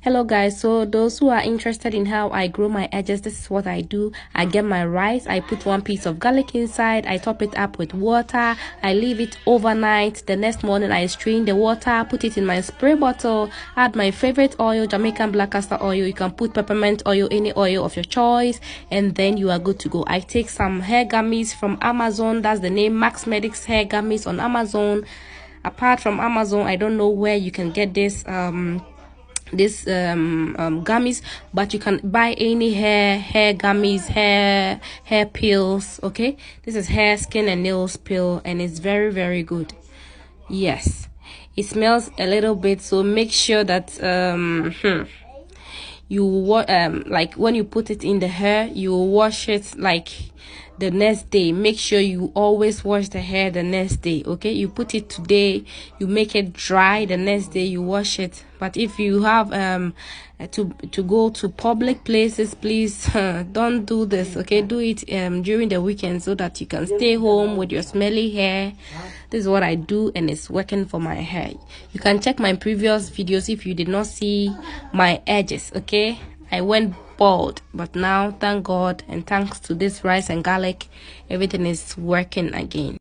Hello guys, so those who are interested in how I grow my edges, this is what I do. I get my rice, I put one piece of garlic inside, I top it up with water, I leave it overnight. The next morning I strain the water, put it in my spray bottle, add my favorite oil, Jamaican black castor oil. You can put peppermint oil, any oil of your choice, and then you are good to go. I take some hair gummies from Amazon. That's the name, Max Medic's hair gummies on Amazon. Apart from Amazon, I don't know where you can get this gummies, but you can buy any hair gummies, hair pills. Okay, this is hair, skin and nails pill, and it's very good. Yes, it smells a little bit, so make sure that you like when you put it in the hair, you wash it like the next day. Make sure you always wash the hair the next day. Okay, you put it today, you make it dry, the next day you wash it. But if you have to go to public places, please don't do this. Okay, do it during the weekend so that you can stay home with your smelly hair. This is what I do, and it's working for my hair. You can check my previous videos if you did not see my edges. Okay, I went bald, but now thank God and thanks to this rice and garlic, everything is working again.